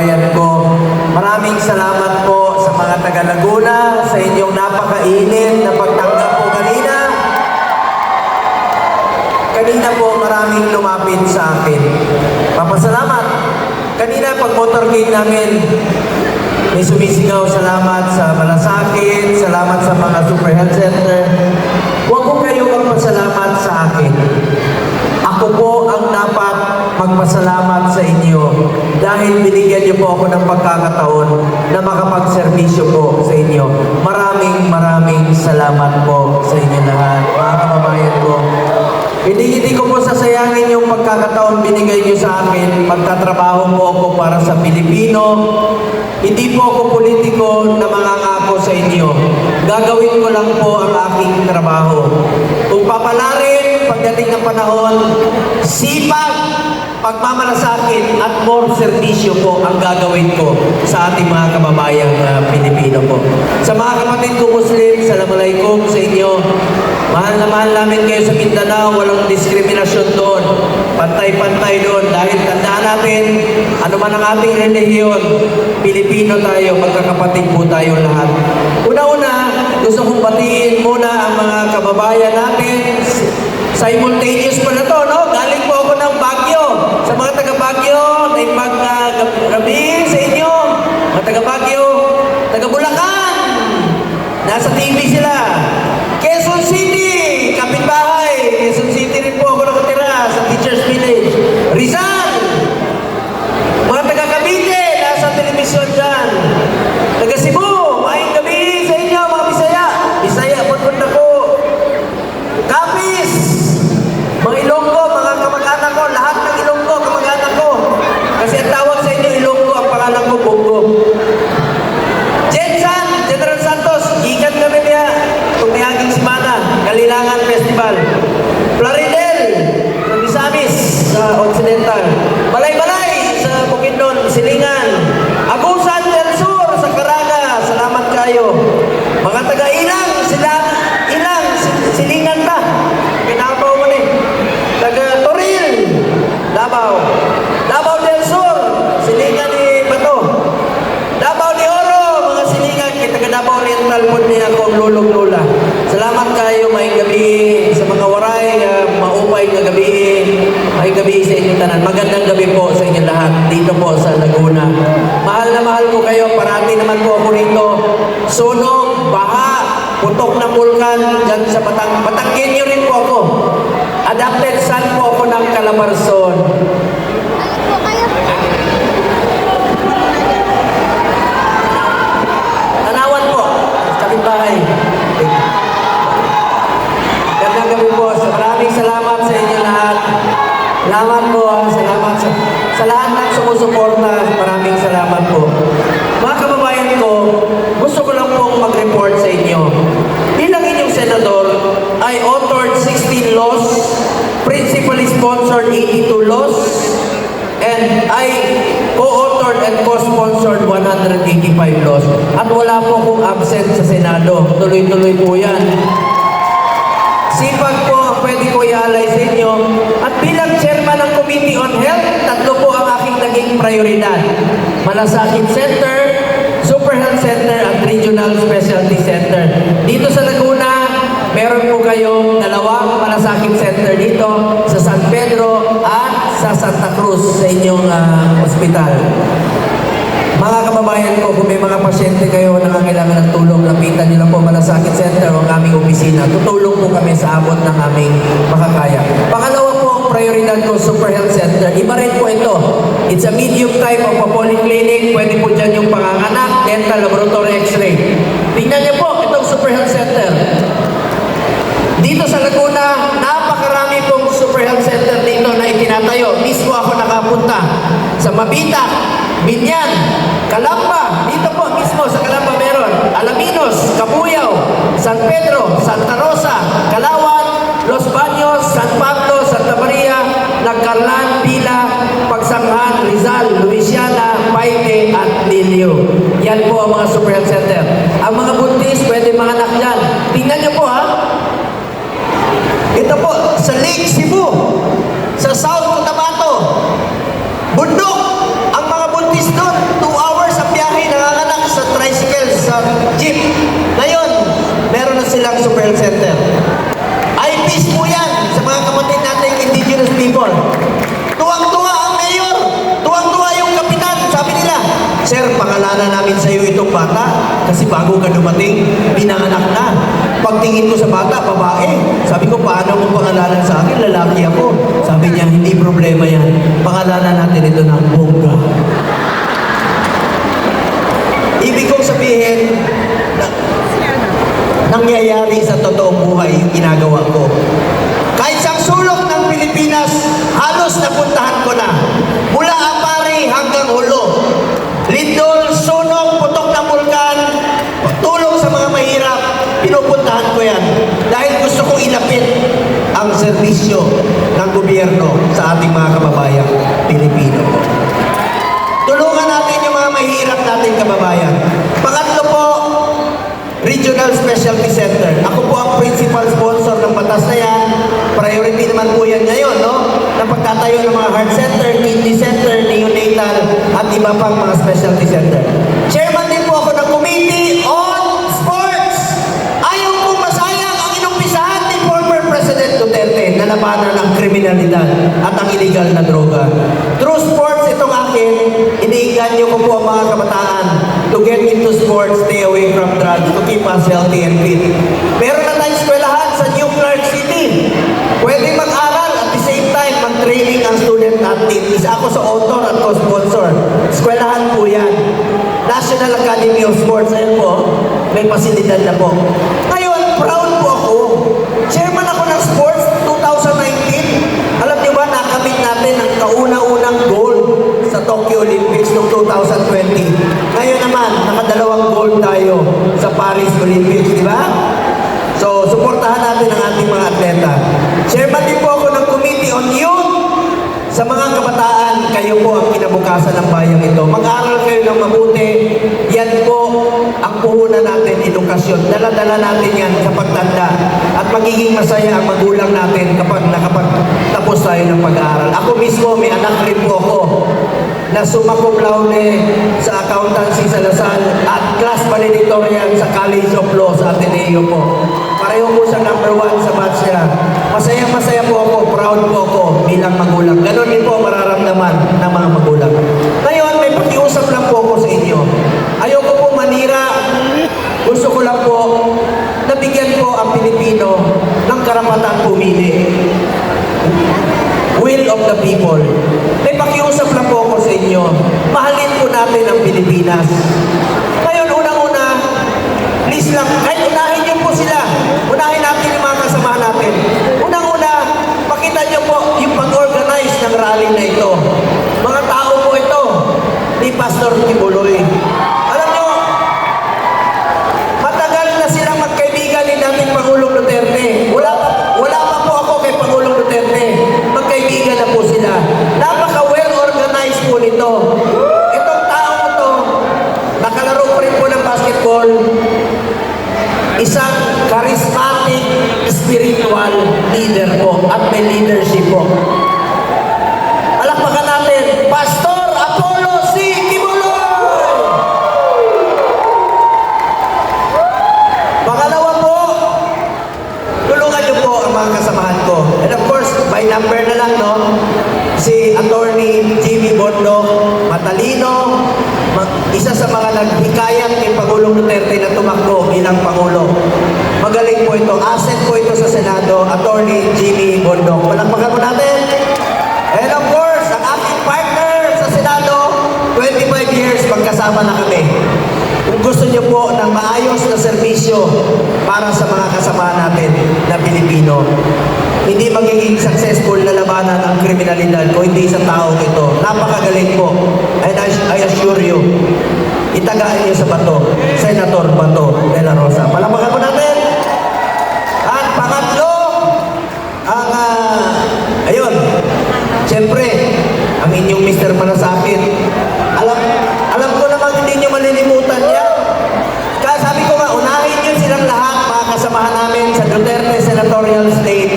kababayan ko, maraming salamat po sa mga taga Laguna, sa inyong napakainit na pagtanggap po kanina. Kanina po maraming lumapit sa akin. Papasalamat. Kanina pag motorcade namin, may sumisigaw, salamat sa Malasakit, salamat sa mga Super Health Center. Huwag ko kayo magpasalamat sa akin. Ako po ang dapat magpasalamat sa inyo dahil binigyan niyo po ako ng pagkakataon na makapagserbisyo po sa inyo. Maraming salamat po sa inyo lahat, mga kababayan ko. Hindi ko po sasayangin yung pagkakataon binigay niyo sa akin. Magtatrabaho po ako para sa Pilipino. Hindi po ako politiko na mangangako sa inyo. Gagawin ko lang po ang aking trabaho. Kung papalarin, pagdating ng panahon, sipag, pagmamalasakit at more serbisyo po ang gagawin ko sa ating mga kababayang Pilipino po. Sa mga kapatid ko Muslim, Assalamualaikum sa inyo. Mahal na mahal namin kayo sa Mindanao, walang diskriminasyon doon. Pantay-pantay doon dahil tandaan natin, ano man ang ating relihiyon, Pilipino tayo, magkakapatid po tayo lahat. Una-una, gusto kong batiin muna ang mga kababayan natin. Simultaneous pa na to, no? Galing po ako ng Baguio. Sa mga taga-Baguio, may gabi sa inyo. Mga taga-Baguio, taga-Bulacan. Nasa TV sila. Quezon City, kapitbahay. Quezon City rin po ako nakatira sa Teachers Village. Rizal, mga taga-Cavite, nasa telebisyon dyan. Taga-Cebu, maayong gabi sa inyo, mga Bisaya. Bisaya, punta po. Capiz, mga Ilonggo, mga kamag-anak ko, lahat ng Ilonggo, kamag-anak ko. Kasi ang tawag sa inyo, Ilonggo, ang pangalan ko, Bongo. Jensan, General Santos, ikan kami niya. Tumihaging Simana, Kalilangan Festival. Plaridel, sa Misamis, sa Occidental. Balay-Balay, sa Bukidnon, Silingan. Agusan del Sur, sa Caraga, salamat kayo. Mga taga-Ilang, Silingan ta. Kinabaw mo ni. Taga-Toril, Davao. Davao del Sur, Silingan ni Bato. Davao de Oro, mga Silingan, taga-Davao Oriental po niya akong lulong lula. Salamat kayo, may gabi sa mga waray, maupay na gabi. May gabi sa inyong tanan. Magandang gabi po sa inyong lahat dito po sa Laguna. Mahal na mahal ko kayo, parati naman po ako rito. Sunog, baha, putok ng vulkan, dyan sa Batanggenyo rin po ako. Adapted son po ako ng Calabarzon. Tanawan po, kapitbahay. Gandang gabi po. Maraming salamat sa inyo lahat. Salamat po. Salamat sa lahat ng sumusuporta. Maraming salamat po. Mga kababayan ko, gusto ko lang pong mag-report sa inyo. Bilang inyong senador, I authored 16 laws, principally sponsored 82 laws, and I co-authored and co-sponsored 185 laws. At wala po akong absent sa Senado. Tuloy-tuloy po yan. Sipag po ang pwede ko i-alay sa inyo. At bilang chairman ng Committee on Health, tatlo po ang aking naging prioridad. Malasakit Center, Super Health Center, at Regional Specialty Center. Dito sa Laguna, meron po kayong dalawang Malasakit Center dito sa San Pedro at sa Santa Cruz sa inyong ospital. Mga kababayan ko, kung may mga pasyente kayo na kailangan ng tulong, lapitan nyo lang po Malasakit Center o ang aming opisina. Tutulong po kami sa abot ng aming makakaya. Pangalawa po ang prioridad ko, Super Health Center. Iba rin po ito. It's a medium type of a polyclinic. Pwede po dyan yung panganganak, dental, laboratory, x-ray. Tingnan niyo po, itong Super Health Center. Dito sa Laguna, napakarami pong Super Health Center dito na itinatayo. Mismo ako nakapunta sa Mabita, Binyan, Calamba. Dito po mismo sa Calamba meron. Alaminos, Cabuyao, San Pedro, Santa Rosa, Calauan, Los Baños, San Pablo, Santa Maria, Nagcarlan, Pila, Pagsanghan, Rizal, Luisiana, Paine, at Lilio. Yan po ang mga Super Health Center. Ang mga buntis, pwede mga anak dyan. Tingnan nyo po ha. Ito po, sa Lake Cebu, sa South Cotabato, bundok, ang mga buntis doon, Sir, pangalanan namin sa iyo itong bata kasi bago ka dumating, pinanganak na. Pagtingin ko sa bata, babae. Sabi ko, paano mo pangalanan sa akin? Lalaki ako. Sabi niya, hindi problema yan. Pangalanan natin ito ng bongga. Ibig kong sabihin, nangyayari sa totoong buhay yung ginagawa ko. Kahit sa sulok ng Pilipinas, halos napuntahan ko na. Mula Apari hanggang Hulo. Lindol, sunog, putok ng bulkan, tulong sa mga mahirap, pinupuntahan ko yan. Dahil gusto kong ilapit ang serbisyo ng gobyerno sa ating mga kababayang Pilipino. Tulungan natin yung mga mahirap nating kababayan. Pangatlo po, Regional Specialty Center. Ako po ang principal sponsor ng batas na yan. Priority naman po yan ngayon, no? Na pagtatayo ng mga heart center, kidney center, neonatal, at iba pang mga specialty center. Chairman din po ako ng Committee on Sports. Ayaw kong masayang ang inumpisahan ni former President Duterte na labanan ng kriminalidad at ang illegal na droga. Through sports, itong akin, iniinganyo ko po ang mga kabataan to get into sports, stay away from drugs, to keep us healthy and fit. Meron na tayong eskwelahan sa New Clark City. Pwede mag-aral at the same time mag-training ang student athlete. Isa ako sa author at co-sponsor. Eskwelahan po yan. National Academy of Sports, ayun po, may pasilidad na po. Ngayon, proud po ako. Chairman ako ng sports 2019. Alam niyo ba, nakamit natin ang kauna-unang gold sa Tokyo Olympics noong 2020. Ngayon naman, nakadalawang gold tayo sa Paris Olympics, di ba? So, suportahan natin ang ating mga atleta. Chairman din po ako ng Committee on Youth. Sa mga kabataan, kayo po ang kinabukasan ng bayang ito. Mag-aral kayo ng mabuti. Yan po ang puhunan natin, edukasyon. Dala-dala natin yan sa pagtanda. At magiging masaya ang magulang natin kapag nakapagtapos tayo ng pag-aaral. Ako mismo, may anak rin po ako na summa cum laude sa accountancy sa Lasal at class valedictorian sa College of Law sa Ateneo po. Pareho po sa number 1 sa batch niya. Masaya-masaya po ako, proud po ako bilang magulang. Ganon din po mararamdaman ng mga magulang. Ngayon, may pakiusap lang po ako sa inyo. Ayoko po manira. Gusto ko lang po na bigyan po ang Pilipino ng karapatan pumili. Will of the people. May pakiusap lang po ako sa inyo. Mahalin po natin ang Pilipinas. Ngayon, unang-una, please lang, kahit unahin niyo po sila. Unahin natin yung mga kasama natin. Unang-una, pakita niyo po yung pag-organize ng rally na ito. Mga tao po ito ni Pastor Tibuloy. Alam niyo, matagal na silang magkaibigan ni dating Pangulong Duterte. Wala pa po ako kay Pangulong Duterte. Magkaibigan na po sila. Napaka-well-organized po nito. Itong taong ito, nakalaro pa rin po ng basketball. Isang charismatic, spiritual leader po at may leadership po. Palakpakan natin, Pastor Apollo C. Kibuloy! Pangalawa po, tulungan niyo po ang mga kasamahan ko. And of course, by number na lang, no? Si Attorney Jimmy Bondo, matalino, isa sa mga naghikayat ni Pangulong Duterte na tumakbo bilang Pangulo. Magaling po ito. Asset po ito sa Senado, Attorney Jimmy Bondo. Palakpakan po natin. And of course, ang aking partner sa Senado, 25 years, magkasama na kami. Kung gusto niyo po ng maayos na serbisyo para sa mga kasama natin na Pilipino, hindi magiging successful na labanan ang kriminalidad kung hindi sa taong ito. Napakagaling po. And I assure you, itagaan niyo sa bato, Senator Bato de la Rosa. Palakpakan po natin. At pangatlo, ang, ayun, siyempre, ang inyong Mr. Malasakit. Alam ko naman hindi niyo malilimutan yan. Kaya sabi ko nga, unahin niyo silang lahat, mga kasamahan namin sa Duterte Senatorial State.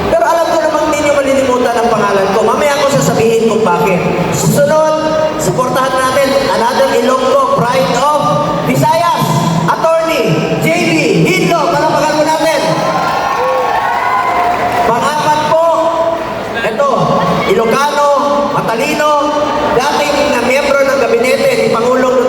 Pero alam ko naman hindi niyo malilimutan ang pangalan ko. Mamaya ko sasabihin kung bakit. Susunod, suportahan natin another Ilonggo Pride of Visayas, Attorney J.B. Hidlo. Palakpakan po natin. Pang-apat po, ito, Ilocano, matalino, dating na miyembro ng gabinete ni Pangulong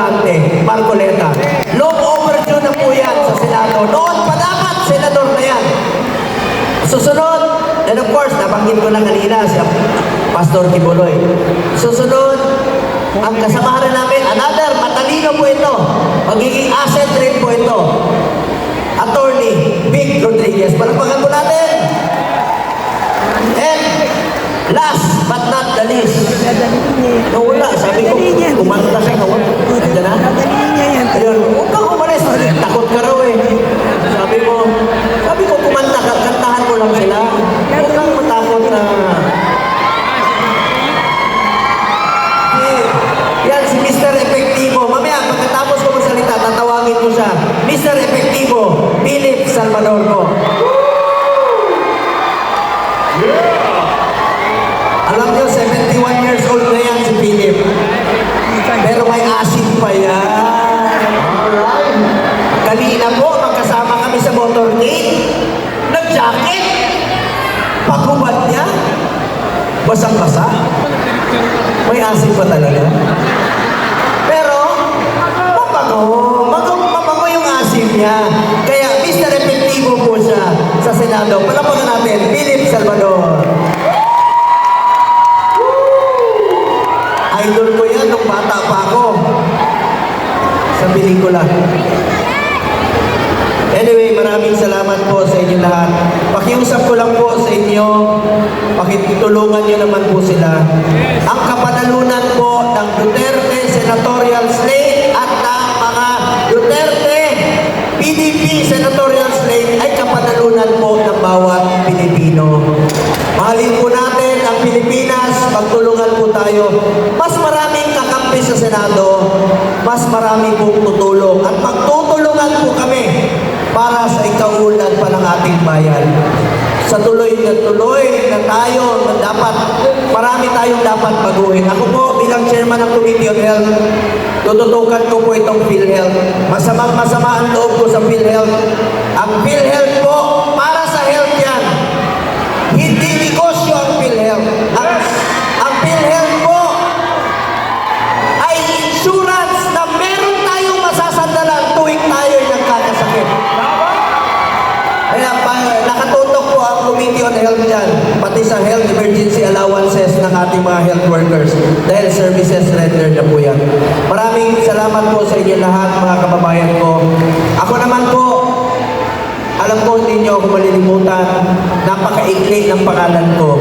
Duterte, Marcoleta. Long overdue na po yan sa Senado. Noon pa dapat, senador na yan. Susunod, and of course, nabanggit ko na kanina si Pastor Kibuloy. Susunod, ang kasamahan namin, another, matalino po ito. Magiging asset rin po ito. Attorney Vic Rodriguez. Palagpagan po natin. And last but not the least, nawala. Sabi ko, kumanta siya, nawala. Nandiyan na? Ayun, huwag kang umalis. Takot ka raw eh. Sabi ko, kumanta ka, kantahan mo lang sila. Huwag kang matakot na. Yan, si Mr. Efectivo. Mamaya, pagkatapos ko magsalita, tatawagin ko siya. Mr. Efectivo, Philip Salvador ko. Alam niyo, 71 years old na yan si Philip. Pero may asin pa yan. Kanina po, magkasama kami sa motorcade. Nag-jacket. Pagubad niya. Basang-basa. May asin pa talaga. Pero, mabango yung asin niya. Kaya, Mr. Efectivo po siya sa Senado. Palapagan natin, Philip Salvador. Idol ko yan nung bata pa ako. Sa pelikula. Anyway, maraming salamat po sa inyo lahat. Pakiusap ko lang po sa inyo, pakitulungan nyo naman po sila. Ang kapanalunan po ng Duterte Senatorial Slate at ng mga Duterte PDP Senatorial Slate ay kapanalunan po ng bawat Pilipino. Mahalin po natin ang Pilipinas, pagtulungan po tayo. Mas maraming kakampi sa Senado, mas marami pong tutulong. At magtutulungan po kami para sa ikaunlad pa ng ating bayan. Sa tuloy na tayo, marami tayong dapat baguhin. Ako po, bilang chairman ng Committee on Health, tututukan ko po itong PhilHealth. Masama ang loob ko sa PhilHealth. Ang PhilHealth po, para sa health yan. Hindi negosyo ang PhilHealth. Ang PhilHealth po ay insurance na meron tayong masasandalan tuwing tayo'y nagkakasakit. Kaya nakatutok po ang Committee on Health dyan, pati sa health emergency allowances ng ating mga health workers dahil services rendered na po yan. Maraming salamat po sa inyo lahat, mga kababayan ko. Ako naman po, alam ko hindi niyo ako malilimutan, napakaikli ng pangalan ko.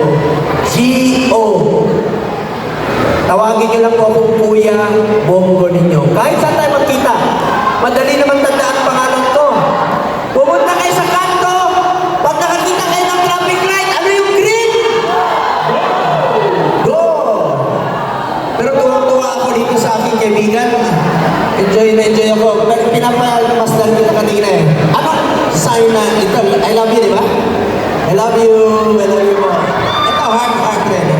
G.O. Tawagin niyo lang po akong Kuya Bongo ninyo. Kahit saan tayo magkita, madali naman tandaan ang pangalan ko. Pumunta kayo sa kanto, pag nakakita kayo ng traffic light, ano yung green? Go! Pero tuwang-tuwa ako dito sa aking kaibigan. Enjoy ako. Pero pinapalmasdan kita kanina eh. Anong sign na ito? I love you, di ba? I love you po. Ito, heart rin.